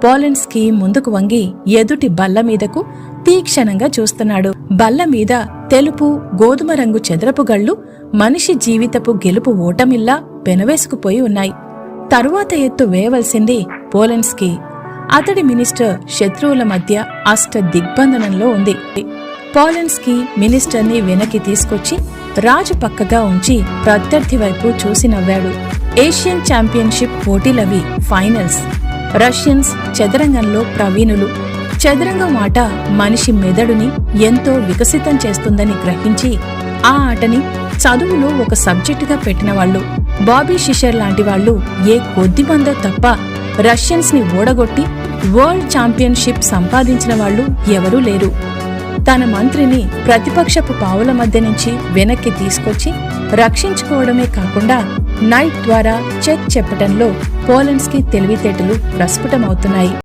పోలెన్స్కీ ముందుకు వంగి ఎదుటి బల్ల మీదకు తీక్షణంగా చూస్తున్నాడు. బల్ల మీద తెలుపు గోధుమ రంగు చదరపు గళ్ళు మనిషి జీవితపు గెలుపు ఓటమిల్లా పెనవేసుకుపోయి ఉన్నాయి. తరువాత ఎత్తు వేయవలసింది పోలెన్స్కీ. అతడి మినిస్టర్ శత్రువుల మధ్య అష్ట దిగ్బంధనంలో ఉంది. పోలెన్స్కీ మినిస్టర్ని వెనక్కి తీసుకొచ్చి రాజు పక్కగా ఉంచి ప్రత్యర్థి వైపు చూసి నవ్వాడు. ఏషియన్ ఛాంపియన్షిప్ పోటీలవి ఫైనల్స్. రష్యన్స్ చదరంగంలో ప్రవీణులు. చదరంగం ఆట మనిషి మెదడుని ఎంతో వికసితం చేస్తుందని గ్రహించి ఆ ఆటని చదువులో ఒక సబ్జెక్టుగా పెట్టినవాళ్లు బాబీ షిషర్ లాంటి వాళ్లు ఏ కొద్ది మందో తప్ప రష్యన్స్ ని ఓడగొట్టి వరల్డ్ ఛాంపియన్షిప్ సంపాదించిన వాళ్లు ఎవరూ లేరు. తన మంత్రిని ప్రతిపక్షపు పావుల మధ్య నుంచి వెనక్కి తీసుకొచ్చి రక్షించుకోవడమే కాకుండా నైట్ ద్వారా చెక్ చెప్పటంలో పోలెన్స్కీ తెలివితేటలు ప్రస్ఫుటమవుతున్నాయి.